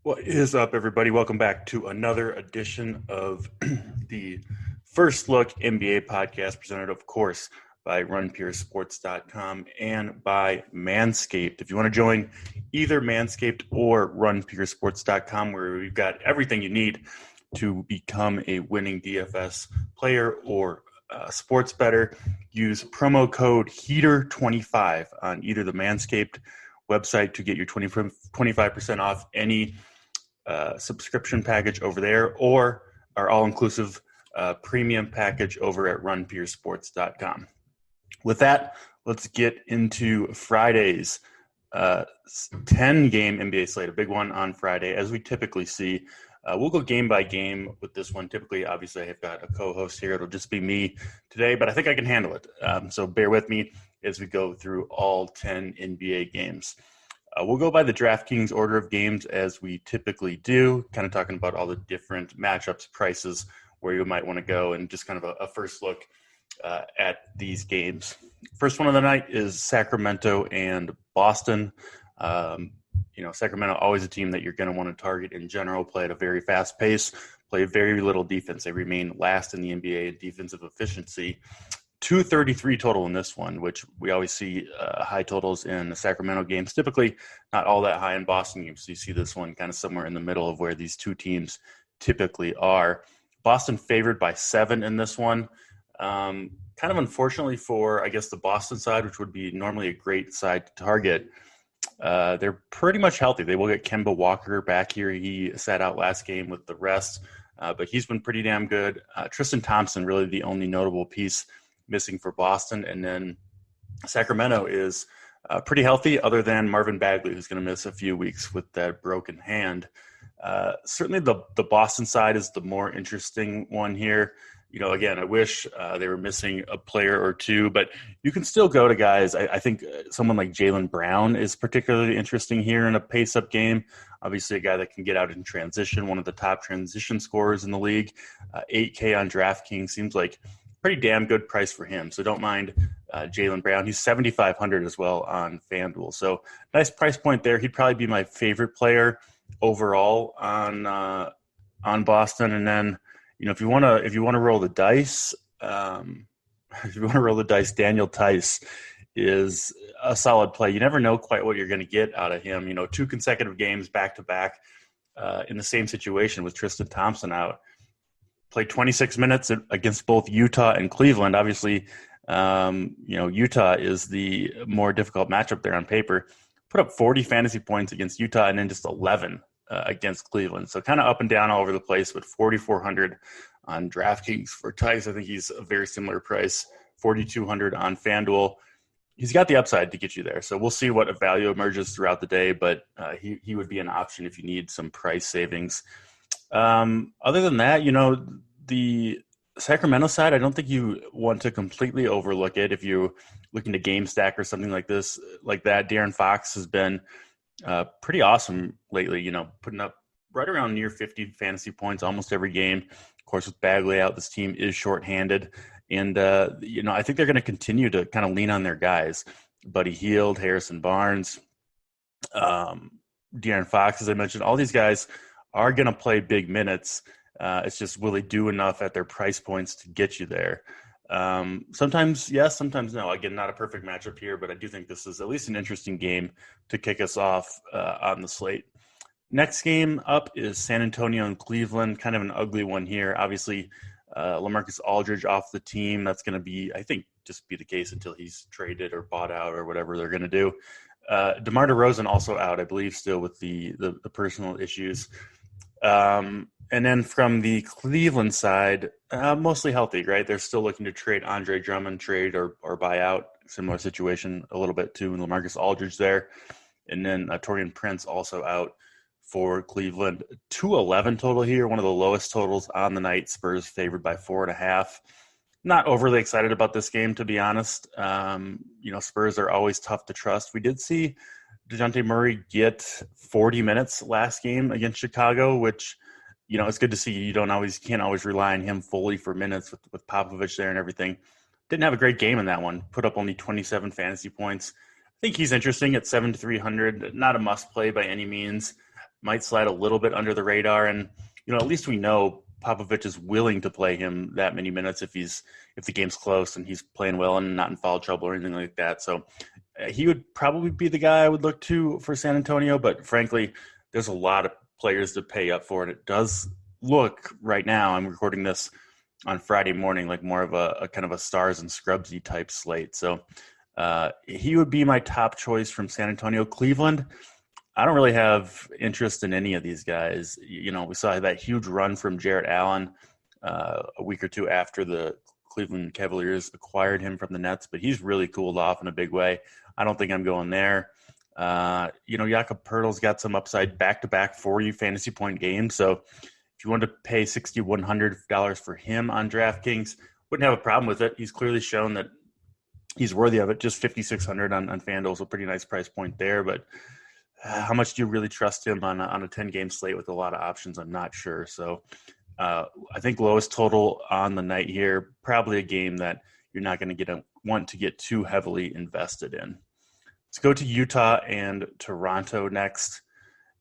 What is up, everybody? Welcome back to another edition of the First Look NBA podcast, presented, of course, by RunPureSports.com and by Manscaped. If you want to join either Manscaped or RunPureSports.com, where we've got everything you need to become a winning DFS player or sports bettor, use promo code HEATER25 on either the Manscaped website to get your 25% off any subscription package over there, or our all-inclusive premium package over at runpuresports.com. With that, let's get into Friday's 10-game NBA slate, a big one on Friday, as we typically see. We'll go game by game with this one. Typically, obviously, I've got a co-host here. It'll just be me today, but I think I can handle it. So bear with me as we go through all 10 NBA games. We'll go by the DraftKings order of games as we typically do, kind of talking about all the different matchups, prices, where you might want to go, and just kind of a first look at these games. First one of the night is Sacramento and Boston. Sacramento, always a team that you're going to want to target in general, play at a very fast pace, play very little defense. They remain last in the NBA in defensive efficiency. 233 total in this one, which we always see high totals in the Sacramento games. Typically not all that high in Boston games. So you see this one kind of somewhere in the middle of where these two teams typically are. Boston favored by 7 in this one. Kind of unfortunately for, I guess, the Boston side, which would be normally a great side to target. They're pretty much healthy. They will get Kemba Walker back here. He sat out last game with the rest, but he's been pretty damn good. Tristan Thompson, really the only notable piece missing for Boston. And then Sacramento is pretty healthy, other than Marvin Bagley, who's going to miss a few weeks with that broken hand. Certainly the Boston side is the more interesting one here. Again, I wish they were missing a player or two, but you can still go to guys. I think someone like Jaylen Brown is particularly interesting here in a pace-up game. Obviously, a guy that can get out in transition, one of the top transition scorers in the league. $8K on DraftKings seems like pretty damn good price for him. So don't mind Jaylen Brown. He's $7,500 as well on FanDuel. So nice price point there. He'd probably be my favorite player overall on Boston. And then, if you want to roll the dice, Daniel Tice is a solid play. You never know quite what you're going to get out of him. 2 consecutive games back to back in the same situation with Tristan Thompson out. Played 26 minutes against both Utah and Cleveland. Obviously, Utah is the more difficult matchup there on paper. Put up 40 fantasy points against Utah and then just 11 against Cleveland. So kind of up and down all over the place, but 4,400 on DraftKings for Tice. I think he's a very similar price, 4,200 on FanDuel. He's got the upside to get you there. So we'll see what value emerges throughout the day, but he would be an option if you need some price savings. Other than that, the Sacramento side, I don't think you want to completely overlook it. If you're looking to game stack or something like that, De'Aaron Fox has been pretty awesome lately, putting up right around near 50 fantasy points almost every game. Of course, with Bagley out, this team is shorthanded. And, I think they're going to continue to kind of lean on their guys. Buddy Hield, Harrison Barnes, De'Aaron Fox, as I mentioned, all these guys are going to play big minutes. It's just, will they do enough at their price points to get you there? Sometimes yes, sometimes no. Again, not a perfect matchup here, but I do think this is at least an interesting game to kick us off on the slate. Next game up is San Antonio and Cleveland, kind of an ugly one here. Obviously, LaMarcus Aldridge off the team. That's going to be, I think, just be the case until he's traded or bought out or whatever they're going to do. DeMar DeRozan also out, I believe, still with the personal issues. And then from the Cleveland side, mostly healthy, right? They're still looking to trade Andre Drummond, trade or buy out. Similar situation a little bit too, and LaMarcus Aldridge there. And then Taurean Prince also out for Cleveland. 211 total here, one of the lowest totals on the night. Spurs favored by 4.5. Not overly excited about this game, to be honest. Spurs are always tough to trust. We did see DeJounte Murray get 40 minutes last game against Chicago, which, it's good to see. You can't always rely on him fully for minutes with Popovich there and everything. Didn't have a great game in that one. Put up only 27 fantasy points. I think he's interesting at 7,300. Not a must play by any means. might slide a little bit under the radar. And, at least we know Popovich is willing to play him that many minutes if the game's close and he's playing well and not in foul trouble or anything like that. So he would probably be the guy I would look to for San Antonio. But frankly, there's a lot of players to pay up for it. It does look right now, I'm recording this on Friday morning, like more of a kind of a stars and scrubsy type slate. So he would be my top choice from San Antonio. Cleveland, I don't really have interest in any of these guys. We saw that huge run from Jarrett Allen a week or two after the Cleveland Cavaliers acquired him from the Nets, but he's really cooled off in a big way. I don't think I'm going there. Jakob Poeltl's got some upside back-to-back for you fantasy point games. So if you wanted to pay $6,100 for him on DraftKings, wouldn't have a problem with it. He's clearly shown that he's worthy of it. Just $5,600 on FanDuel is a pretty nice price point there, but how much do you really trust him on a 10-game slate with a lot of options? I'm not sure. So I think lowest total on the night here, probably a game that you're not going to want to get too heavily invested in. Let's go to Utah and Toronto next.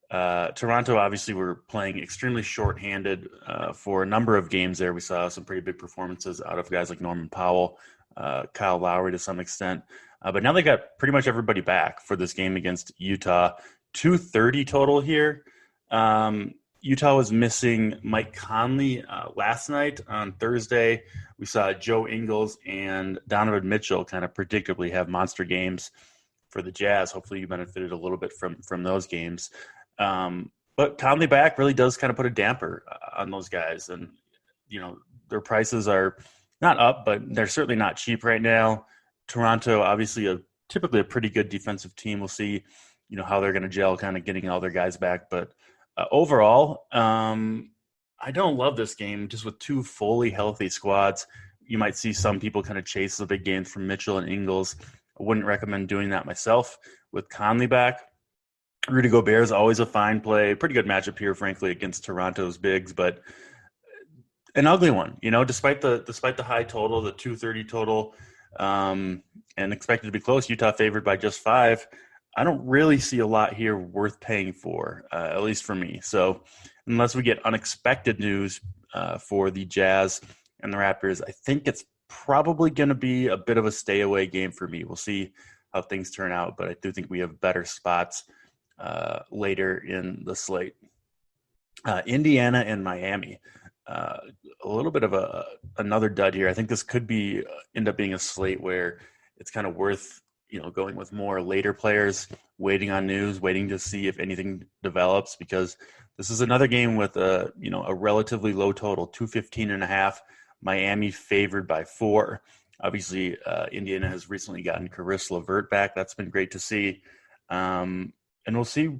Toronto, obviously, we're playing extremely shorthanded for a number of games there. We saw some pretty big performances out of guys like Norman Powell, Kyle Lowry to some extent. But now they got pretty much everybody back for this game against Utah. 230 total here. Utah was missing Mike Conley last night. On Thursday, we saw Joe Ingles and Donovan Mitchell kind of predictably have monster games for the Jazz. Hopefully you benefited a little bit from those games. But Conley back really does kind of put a damper on those guys. And, their prices are not up, but they're certainly not cheap right now. Toronto, obviously, typically a pretty good defensive team. We'll see, how they're going to gel, kind of getting all their guys back. But overall, I don't love this game. Just with two fully healthy squads, you might see some people kind of chase the big games from Mitchell and Ingles. I wouldn't recommend doing that myself. With Conley back, Rudy Gobert is always a fine play. Pretty good matchup here, frankly, against Toronto's bigs, but an ugly one. Despite the high total, the 230 total, and expected to be close. Utah favored by just 5. I don't really see a lot here worth paying for, at least for me. So unless we get unexpected news for the Jazz and the Raptors, I think it's probably going to be a bit of a stay away game for me. We'll see how things turn out, but I do think we have better spots later in the slate. Indiana and Miami. A little bit of another dud here. I think this could end up being a slate where it's kind of worth going with more later players, waiting on news, waiting to see if anything develops, because this is another game with a relatively low total, 215.5. Miami favored by 4. Obviously, Indiana has recently gotten Caris LeVert back. That's been great to see. And we'll see,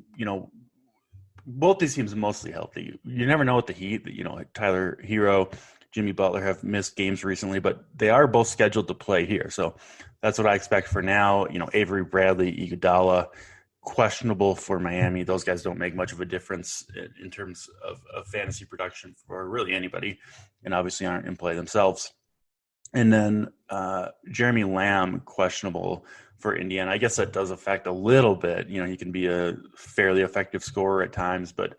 both these teams are mostly healthy. You never know with the Heat. Tyler Hero, Jimmy Butler have missed games recently, but they are both scheduled to play here. So that's what I expect for now. Avery Bradley, Iguodala, questionable for Miami. Those guys don't make much of a difference in terms of fantasy production for really anybody, and obviously aren't in play themselves. And then Jeremy Lamb, questionable for Indiana. I guess that does affect a little bit. He can be a fairly effective scorer at times, but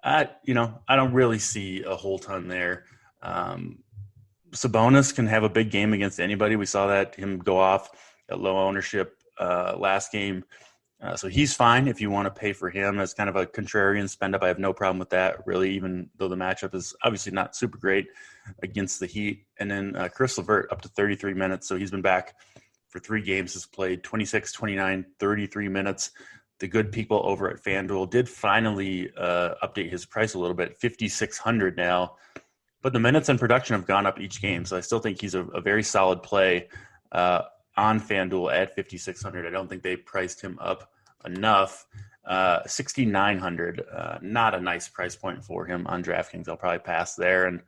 I don't really see a whole ton there. Sabonis can have a big game against anybody. We saw him go off at low ownership last game. So he's fine if you want to pay for him as kind of a contrarian spend up. I have no problem with that, really, even though the matchup is obviously not super great against the Heat. And then Caris LeVert up to 33 minutes. So he's been back for 3 games, has played 26, 29, 33 minutes. The good people over at FanDuel did finally update his price a little bit, $5,600 now. But the minutes and production have gone up each game. So I still think he's a very solid play on FanDuel at $5,600. I don't think they priced him up enough. $6,900, not a nice price point for him on DraftKings. I'll probably pass there and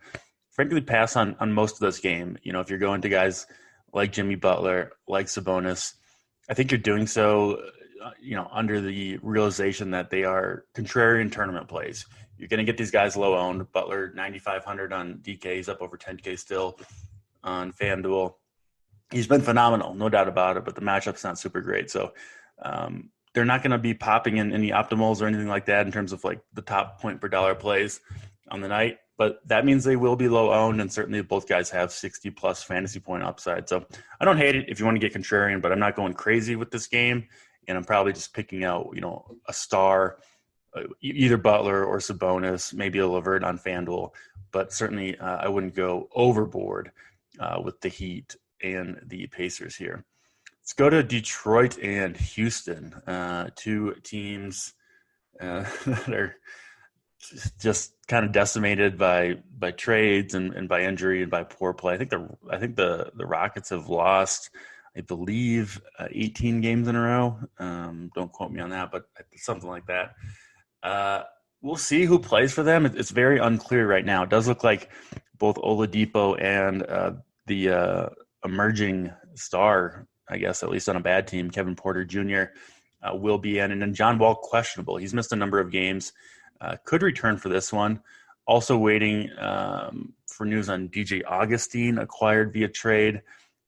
frankly pass on most of this game. If you're going to guys like Jimmy Butler, like Sabonis, I think you're doing so, under the realization that they are contrarian tournament plays. You're going to get these guys low owned. Butler, 9,500 on DK. He's up over 10K still on FanDuel. He's been phenomenal, no doubt about it, but the matchup's not super great. So they're not going to be popping in any optimals or anything like that in terms of like the top point per dollar plays on the night. But that means they will be low owned, and certainly both guys have 60 plus fantasy point upside. So I don't hate it if you want to get contrarian, but I'm not going crazy with this game. And I'm probably just picking out, a star, either Butler or Sabonis, maybe a Levert on FanDuel. But certainly I wouldn't go overboard with the Heat and the Pacers here. Let's go to Detroit and Houston, two teams that are just kind of decimated by trades and by injury and by poor play. I think the Rockets have lost, I believe, 18 games in a row. Don't quote me on that, but something like that. We'll see who plays for them. It's very unclear right now. It does look like both Oladipo and the emerging star, I guess, at least on a bad team, Kevin Porter Jr., will be in. And then John Wall, questionable. He's missed a number of games. Could return for this one. Also waiting for news on DJ Augustine, acquired via trade.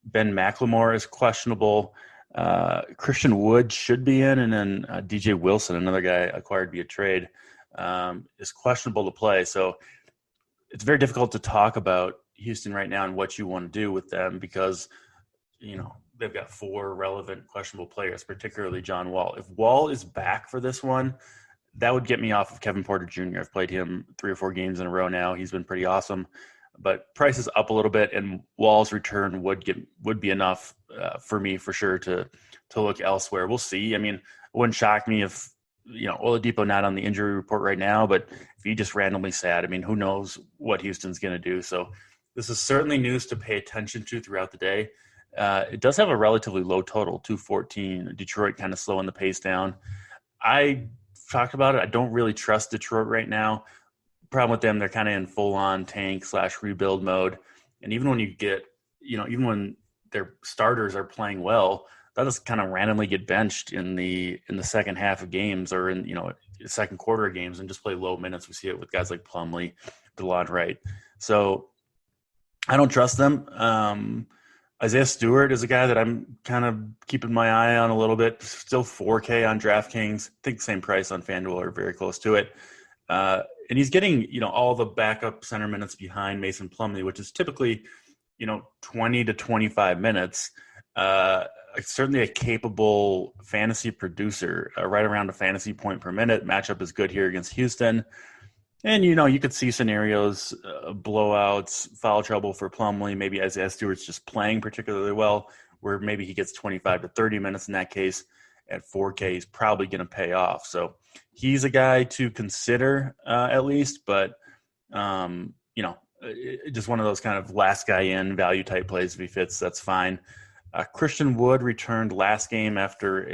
Ben McLemore is questionable. Christian Wood should be in. And then DJ Wilson, another guy acquired via trade, is questionable to play. So it's very difficult to talk about Houston right now and what you want to do with them because, they've got four relevant questionable players, particularly John Wall. If Wall is back for this one, that would get me off of Kevin Porter Jr. I've played him 3 or 4 games in a row now. He's been pretty awesome, but price is up a little bit, and Wall's return would be enough for me for sure to look elsewhere. We'll see. I mean, it wouldn't shock me if Oladipo not on the injury report right now, but if he just randomly sat, I mean, who knows what Houston's going to do? So this is certainly news to pay attention to throughout the day. It does have a relatively low total, 214. Detroit kind of slowing the pace down. I talked about it. I don't really trust Detroit right now. Problem with them, they're kind of in full-on tank/rebuild mode. And even when you get, even when their starters are playing well, they'll just kind of randomly get benched in the second half of games or in, the second quarter of games and just play low minutes. We see it with guys like Plumlee, DeLon Wright. So I don't trust them. Isaiah Stewart is a guy that I'm kind of keeping my eye on a little bit. Still $4K on DraftKings. I think same price on FanDuel or very close to it. And he's getting, all the backup center minutes behind Mason Plumlee, which is typically, 20 to 25 minutes. Certainly a capable fantasy producer, right around a fantasy point per minute. Matchup is good here against Houston. And, you could see scenarios, blowouts, foul trouble for Plumlee. Maybe Isaiah Stewart's just playing particularly well, where maybe he gets 25 to 30 minutes in that case. At 4K, he's probably going to pay off. So he's a guy to consider at least. But, just one of those kind of last guy in value type plays. If he fits, that's fine. Christian Wood returned last game after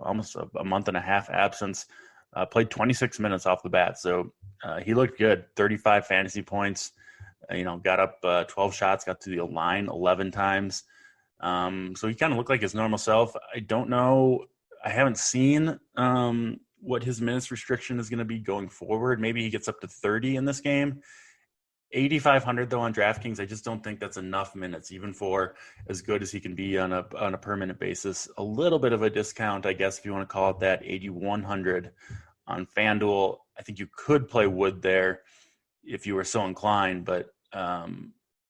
almost a month and a half absence. Played 26 minutes off the bat. So he looked good, 35 fantasy points, got up 12 shots, got to the line 11 times. So he kind of looked like his normal self. I don't know. I haven't seen what his minutes restriction is going to be going forward. Maybe he gets up to 30 in this game. 8,500 though on DraftKings. I just don't think that's enough minutes, even for as good as he can be on a per minute basis. A little bit of a discount, I guess, if you want to call it that. 8,100 on FanDuel. I think you could play Wood there if you were so inclined, but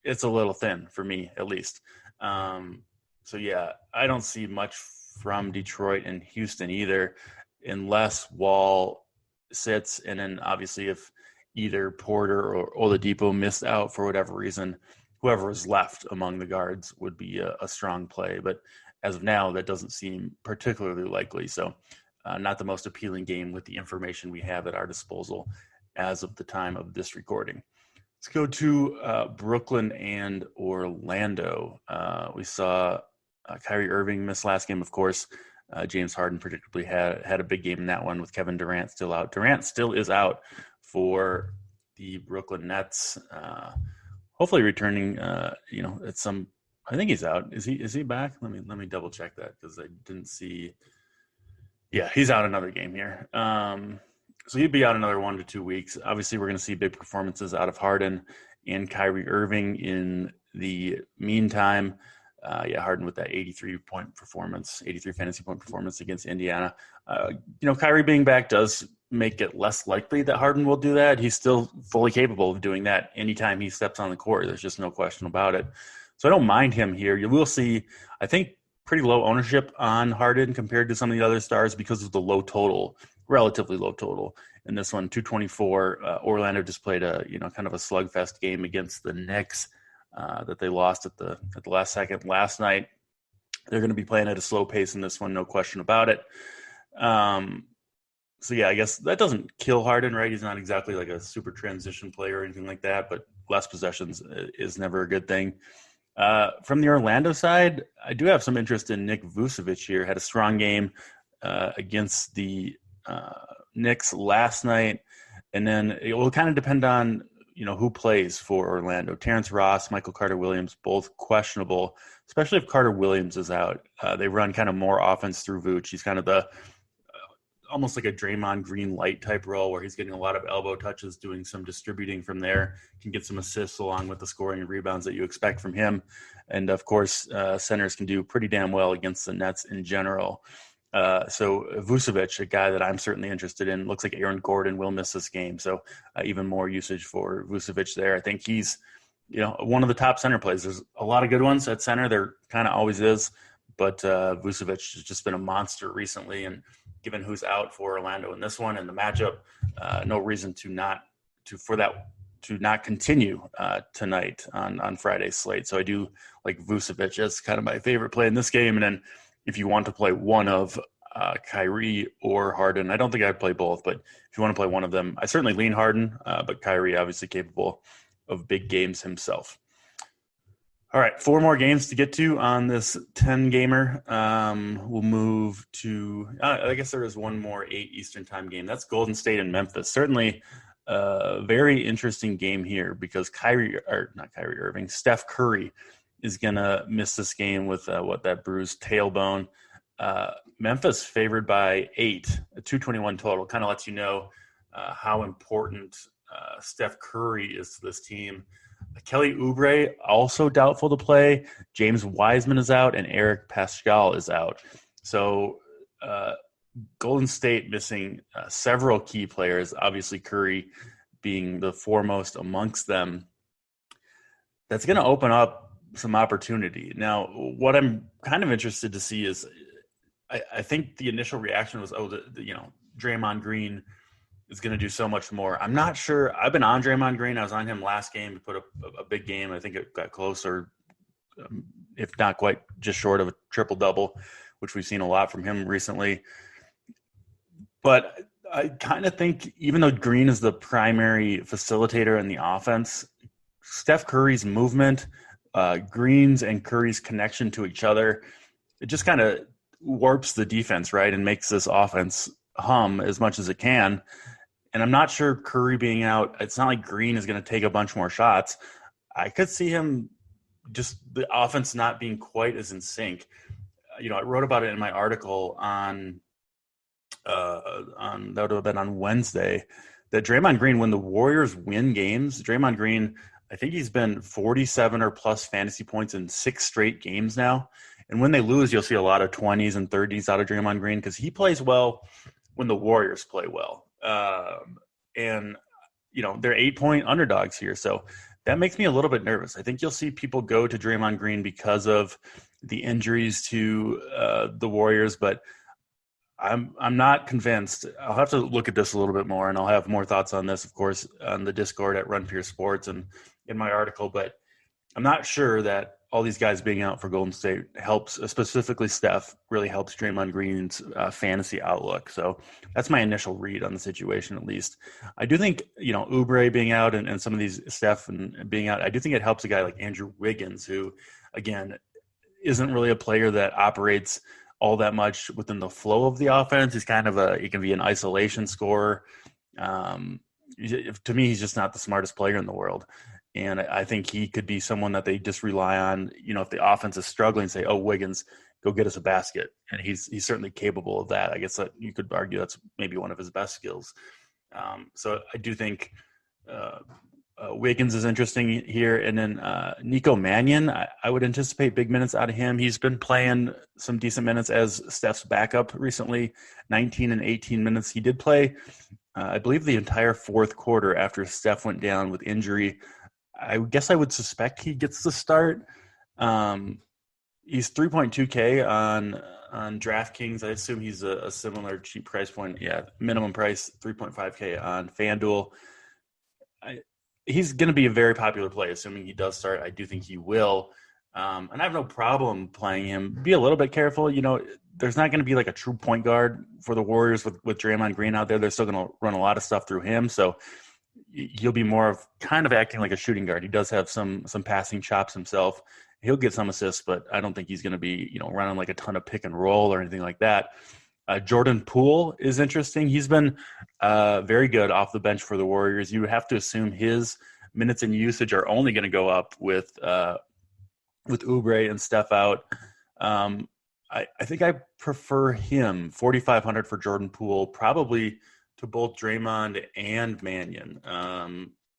it's a little thin for me, at least. So yeah, I don't see much from Detroit and Houston either, unless Wall sits, and then obviously if either Porter or Oladipo missed out for whatever reason, whoever is left among the guards would be a strong play. But as of now, that doesn't seem particularly likely. So not the most appealing game with the information we have at our disposal as of the time of this recording. Let's go to Brooklyn and Orlando. We saw Kyrie Irving miss last game, of course. James Harden particularly had a big game in that one with Kevin Durant still out. Durant still is out for the Brooklyn Nets. Hopefully returning, at some. I think he's out. Is he back? Let me double check that because I didn't see. Yeah, he's out another game here. So he'd be out another 1 to 2 weeks. Obviously, we're going to see big performances out of Harden and Kyrie Irving in the meantime. Harden with that 83 fantasy point performance against Indiana. Kyrie being back does make it less likely that Harden will do that. He's still fully capable of doing that anytime he steps on the court. There's just no question about it. So I don't mind him here. You will see, I think, pretty low ownership on Harden compared to some of the other stars because of the low total, relatively low total. In this one, 224, Orlando just played a kind of a slugfest game against the Knicks that they lost at the last second last night. They're going to be playing at a slow pace in this one, no question about it. I guess that doesn't kill Harden, right? He's not exactly like a super transition player or anything like that, but less possessions is never a good thing. From the Orlando side, I do have some interest in Nick Vucevic here. Had a strong game against the Knicks last night, and then it will kind of depend on who plays for Orlando. Terrence Ross, Michael Carter-Williams, both questionable, especially if Carter-Williams is out. They run kind of more offense through Vooch. He's kind of the almost like a Draymond Green light type role where he's getting a lot of elbow touches, doing some distributing from there, can get some assists along with the scoring and rebounds that you expect from him. And of course, centers can do pretty damn well against the Nets in general. So Vucevic, a guy that I'm certainly interested in, looks like Aaron Gordon will miss this game. So even more usage for Vucevic there. I think he's, one of the top center plays. There's a lot of good ones at center. There kind of always is, but Vucevic has just been a monster recently. And given who's out for Orlando in this one and the matchup, no reason to not continue tonight on Friday's slate. So I do like Vucevic as kind of my favorite play in this game. And then if you want to play one of Kyrie or Harden, I don't think I'd play both, but if you want to play one of them, I certainly lean Harden, but Kyrie obviously capable of big games himself. All right, 4 more games to get to on this 10-gamer. We'll move to, I guess there is one more 8 Eastern time game. That's Golden State and Memphis. Certainly a very interesting game here because Steph Curry is going to miss this game with that bruised tailbone. Memphis favored by 8, a 221 total. Kind of lets you know how important Steph Curry is to this team. Kelly Oubre also doubtful to play. James Wiseman is out, and Eric Pascal is out. So Golden State missing several key players, obviously Curry being the foremost amongst them. That's going to open up some opportunity. Now, what I'm kind of interested to see is I think the initial reaction was, Draymond Green is going to do so much more. I'm not sure. I've been on Draymond Green. I was on him last game. He put up a big game. I think it got closer, if not quite just short of a triple-double, which we've seen a lot from him recently. But I kind of think even though Green is the primary facilitator in the offense, Steph Curry's movement, Green's and Curry's connection to each other, it just kind of warps the defense, right, and makes this offense hum as much as it can. And I'm not sure Curry being out, it's not like Green is going to take a bunch more shots. I could see him just the offense not being quite as in sync. I wrote about it in my article on that would have been on Wednesday, that Draymond Green, when the Warriors win games, Draymond Green, I think he's been 47 or plus fantasy points in 6 straight games now. And when they lose, you'll see a lot of 20s and 30s out of Draymond Green because he plays well when the Warriors play well. And they're 8-point underdogs here. So that makes me a little bit nervous. I think you'll see people go to Draymond Green because of the injuries to the Warriors, but I'm not convinced. I'll have to look at this a little bit more, and I'll have more thoughts on this, of course, on the Discord at Run Pure Sports and in my article. But I'm not sure that all these guys being out for Golden State helps, specifically Steph, really helps Draymond Green's fantasy outlook. So that's my initial read on the situation, at least. I do think, Oubre being out and some of these Steph and being out, I do think it helps a guy like Andrew Wiggins, who, again, isn't really a player that operates all that much within the flow of the offense. He's kind of he can be an isolation scorer. To me, he's just not the smartest player in the world. And I think he could be someone that they just rely on, if the offense is struggling, say, oh, Wiggins, go get us a basket. And he's certainly capable of that. I guess that you could argue that's maybe one of his best skills. So I do think Wiggins is interesting here. And then Nico Mannion, I would anticipate big minutes out of him. He's been playing some decent minutes as Steph's backup recently, 19 and 18 minutes. He did play, I believe, the entire fourth quarter after Steph went down with injury. I guess I would suspect he gets the start. He's 3.2K on DraftKings. I assume he's a similar cheap price point. Yeah, minimum price 3.5K on FanDuel. He's going to be a very popular play, assuming he does start. I do think he will. And I have no problem playing him. Be a little bit careful. There's not going to be like a true point guard for the Warriors with Draymond Green out there. They're still going to run a lot of stuff through him. So he'll be more of kind of acting like a shooting guard. He does have some passing chops himself. He'll get some assists, but I don't think he's going to be, running like a ton of pick and roll or anything like that. Jordan Poole is interesting. He's been very good off the bench for the Warriors. You have to assume his minutes and usage are only going to go up with Oubre and Steph out. I think I prefer him, 4,500 for Jordan Poole, probably to both Draymond and Mannion.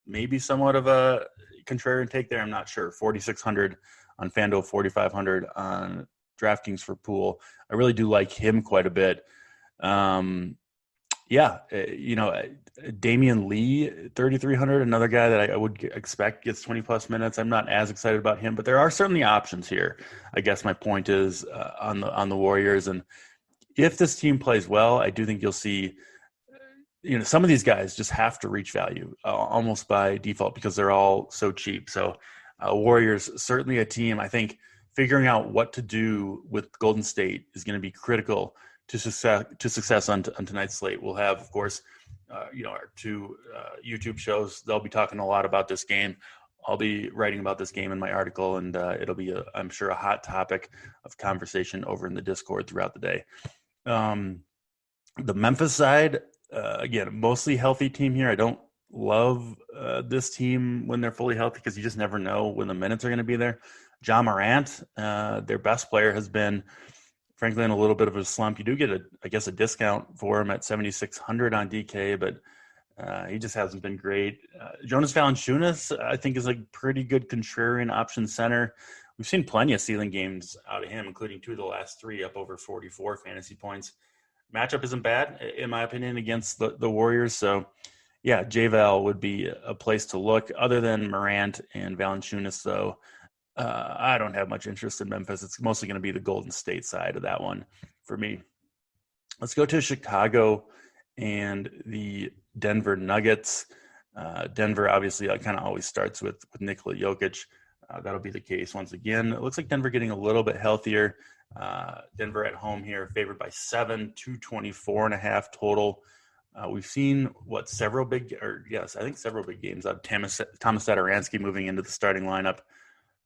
Maybe somewhat of a contrarian take there. I'm not sure. 4,600 on FanDuel, 4,500 on DraftKings for Poole. I really do like him quite a bit. Damian Lee, 3,300, another guy that I would expect gets 20-plus minutes. I'm not as excited about him, but there are certainly options here. I guess my point is on the Warriors. And if this team plays well, I do think you'll see some of these guys just have to reach value almost by default because they're all so cheap. So Warriors, certainly a team, I think, figuring out what to do with Golden State is going to be critical to success on tonight's slate. We'll have, of course, our two YouTube shows. They'll be talking a lot about this game. I'll be writing about this game in my article, and it'll be, I'm sure, a hot topic of conversation over in the Discord throughout the day. The Memphis side, again, mostly healthy team here. I don't love this team when they're fully healthy because you just never know when the minutes are going to be there. Ja Morant, their best player, has been, frankly, in a little bit of a slump. You do get, a discount for him at 7,600 on DK, but he just hasn't been great. Jonas Valanciunas, I think, is a pretty good contrarian option center. We've seen plenty of ceiling games out of him, including 2 of the last 3 up over 44 fantasy points. Matchup isn't bad, in my opinion, against the Warriors. So, yeah, J-Val would be a place to look. Other than Morant and Valanciunas, though, I don't have much interest in Memphis. It's mostly going to be the Golden State side of that one for me. Let's go to Chicago and the Denver Nuggets. Denver, obviously, kind of always starts with Nikola Jokic. That'll be the case once again. It looks like Denver getting a little bit healthier. Denver at home here, favored by 7, 224.5 total. We've seen several big games out of Thomas Satoransky moving into the starting lineup.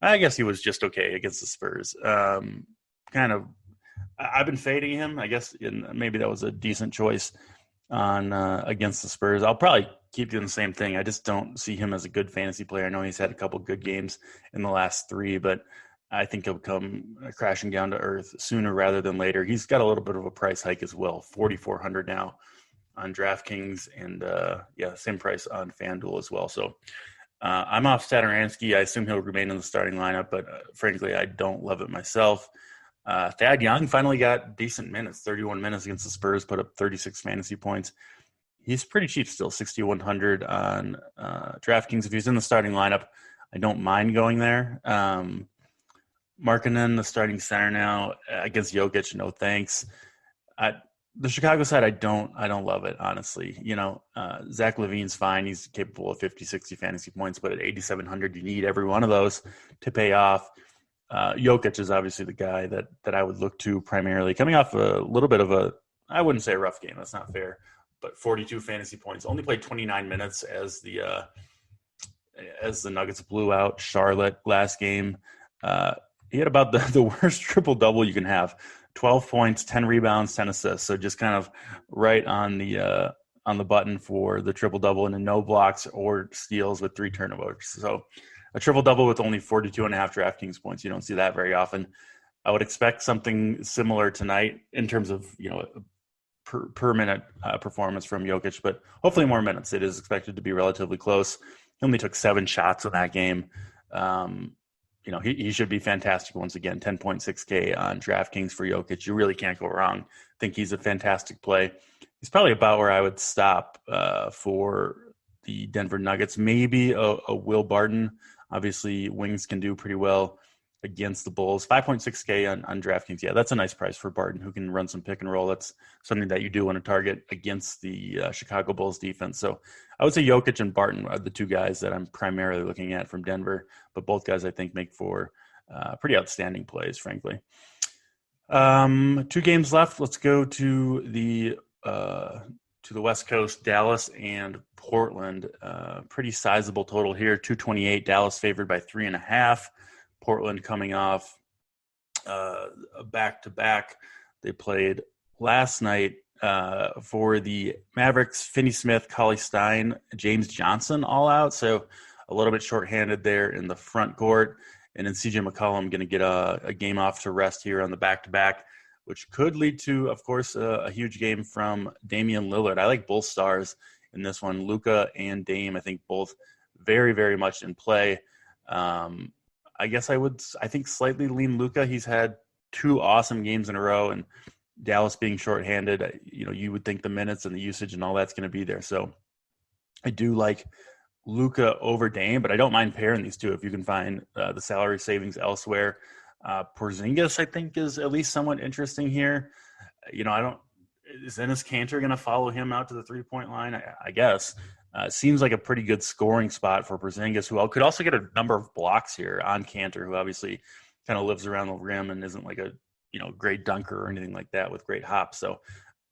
I guess he was just okay against the Spurs. I've been fading him. I guess maybe that was a decent choice on against the Spurs. I'll probably keep doing the same thing. I just don't see him as a good fantasy player. I know he's had a couple good games in the last 3, but I think he'll come crashing down to earth sooner rather than later. He's got a little bit of a price hike as well, 4,400 now on DraftKings, and same price on FanDuel as well. So I'm off Satoransky. I assume he'll remain in the starting lineup, but frankly, I don't love it myself. Thad Young finally got decent minutes, 31 minutes against the Spurs, put up 36 fantasy points. He's pretty cheap still, 6,100 on DraftKings. If he's in the starting lineup, I don't mind going there. Markkanen, the starting center now against Jokic, no thanks. The Chicago side, I don't love it, honestly. Zach LaVine's fine. He's capable of 50, 60 fantasy points, but at 8,700, you need every one of those to pay off. Jokic is obviously the guy that I would look to primarily. Coming off a little bit of I wouldn't say a rough game. That's not fair. But 42 fantasy points. Only played 29 minutes as the Nuggets blew out Charlotte last game. He had about the worst triple-double you can have. 12 points, 10 rebounds, 10 assists. So just kind of right on the button for the triple-double, and no blocks or steals with 3 turnovers. So a triple-double with only 42.5 DraftKings points. You don't see that very often. I would expect something similar tonight in terms of, per minute performance from Jokic, but hopefully more minutes. It is expected to be relatively close. only took 7 shots in that game. He should be fantastic once again. 10.6K on DraftKings for Jokic. You really can't go wrong. I think he's a fantastic play. He's probably about where I would stop for the Denver Nuggets. Maybe a Will Barton. Obviously, wings can do pretty well against the Bulls. 5.6K on DraftKings. Yeah, that's a nice price for Barton, who can run some pick and roll. That's something that you do want to target against the Chicago Bulls defense. So I would say Jokic and Barton are the two guys that I'm primarily looking at from Denver, but both guys I think make for pretty outstanding plays, frankly. 2 games left. Let's go to the West Coast, Dallas and Portland. Pretty sizable total here, 228. Dallas favored by 3.5. Portland coming off a back-to-back. They played last night for the Mavericks. Finney Smith, Cauley Stein, James Johnson all out, so a little bit shorthanded there in the front court. And then CJ McCollum going to get a game off to rest here on the back-to-back, which could lead to, of course, a huge game from Damian Lillard. I like both stars in this one. Luka and Dame, I think both very, very much in play. I guess I think slightly lean Luka. He's had 2 awesome games in a row, and Dallas being shorthanded, you would think the minutes and the usage and all that's going to be there. So I do like Luka over Dame, but I don't mind pairing these two if you can find the salary savings elsewhere. Porzingis, I think, is at least somewhat interesting here. Is Enes Kanter going to follow him out to the 3-point line? I guess. Seems like a pretty good scoring spot for Porzingis, who could also get a number of blocks here on Kanter, who obviously kind of lives around the rim and isn't like a great dunker or anything like that with great hops. So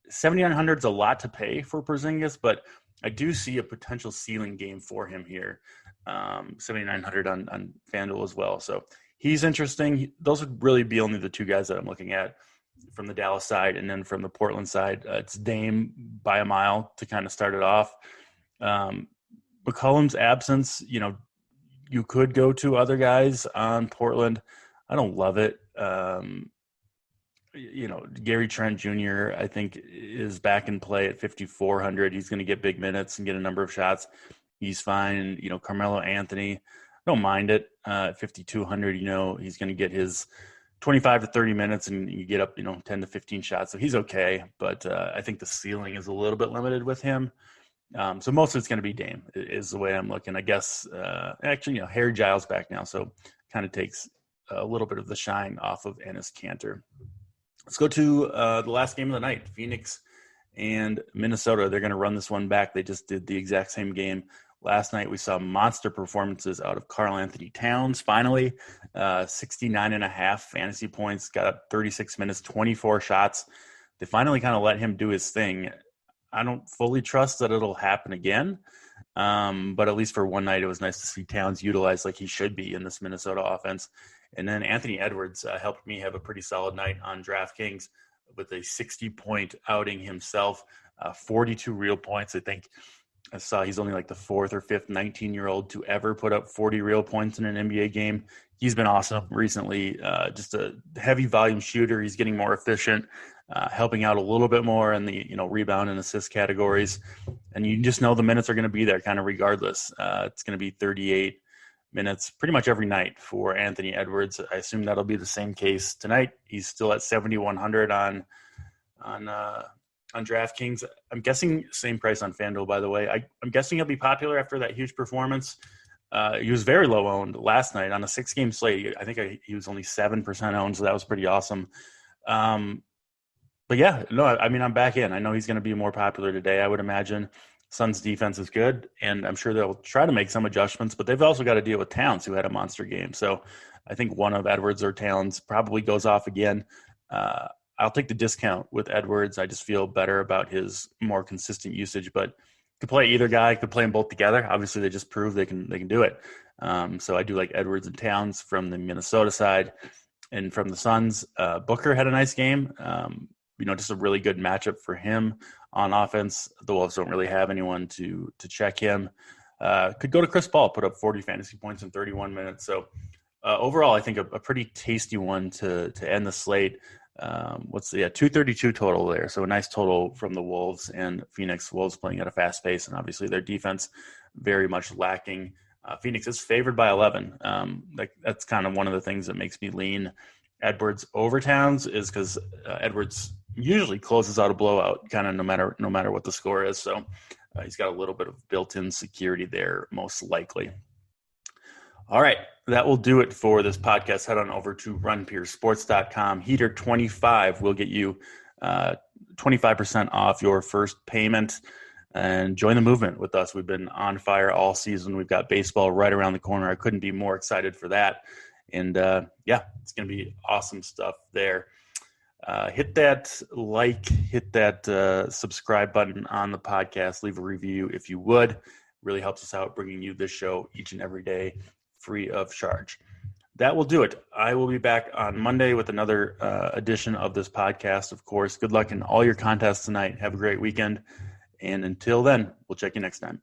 7,900 is a lot to pay for Porzingis, but I do see a potential ceiling game for him here. 7,900 on FanDuel as well. So he's interesting. Those would really be only the 2 guys that I'm looking at from the Dallas side, and then from the Portland side, it's Dame by a mile to kind of start it off. McCollum's absence, you could go to other guys on Portland. I don't love it. Gary Trent Jr., I think, is back in play at 5,400. He's going to get big minutes and get a number of shots. He's fine. Carmelo Anthony, I don't mind it. At 5,200, he's going to get his 25 to 30 minutes and you get up, 10 to 15 shots. So he's okay. But I think the ceiling is a little bit limited with him. So most of it's going to be Dame is the way I'm looking. I guess Harry Giles back now, so kind of takes a little bit of the shine off of Enes Kanter. Let's go to the last game of the night, Phoenix and Minnesota. They're going to run this one back. They just did the exact same game last night. We saw monster performances out of Karl Anthony Towns. Finally, 69.5 fantasy points, got up 36 minutes, 24 shots. They finally kind of let him do his thing. I don't fully trust that it'll happen again, but at least for one night, it was nice to see Towns utilized like he should be in this Minnesota offense. And then Anthony Edwards helped me have a pretty solid night on DraftKings with a 60-point outing himself, 42 real points. I think I saw he's only like the 4th or 5th 19-year-old to ever put up 40 real points in an NBA game. He's been awesome recently, just a heavy volume shooter. He's getting more efficient. Helping out a little bit more in the rebound and assist categories, and you just know the minutes are going to be there kind of regardless. It's going to be 38 minutes pretty much every night for Anthony Edwards. I assume that'll be the same case tonight. He's still at 7,100 on DraftKings. I'm guessing same price on FanDuel, by the way. I'm guessing he'll be popular after that huge performance. He was very low owned last night on a 6-game slate. I think he was only 7% owned, so that was pretty awesome. But yeah, no, I'm back in. I know he's going to be more popular today, I would imagine. Suns defense is good, and I'm sure they'll try to make some adjustments, but they've also got to deal with Towns, who had a monster game. So I think one of Edwards or Towns probably goes off again. I'll take the discount with Edwards. I just feel better about his more consistent usage, but could play either guy, could play them both together. Obviously, they just proved they can do it. So I do like Edwards and Towns from the Minnesota side. And from the Suns, Booker had a nice game. Just a really good matchup for him on offense. The Wolves don't really have anyone to check him. Could go to Chris Paul, put up 40 fantasy points in 31 minutes. So overall, I think a pretty tasty one to end the slate. 232 total there. So a nice total from the Wolves and Phoenix. Wolves playing at a fast pace, and obviously their defense very much lacking. Phoenix is favored by 11. That's kind of one of the things that makes me lean Edwards over Towns, is because Edwards usually closes out a blowout, kind of no matter what the score is. So he's got a little bit of built-in security there, most likely. All right, that will do it for this podcast. Head on over to runpeersports.com. Heater 25 will get you 25% off your first payment, and join the movement with us. We've been on fire all season. We've got baseball right around the corner. I couldn't be more excited for that. And it's going to be awesome stuff there. Hit that hit that subscribe button on the podcast. Leave a review if you would. Really helps us out, bringing you this show each and every day, free of charge. That will do it. I will be back on Monday with another edition of this podcast, of course. Good luck in all your contests tonight. Have a great weekend. And until then, we'll check you next time.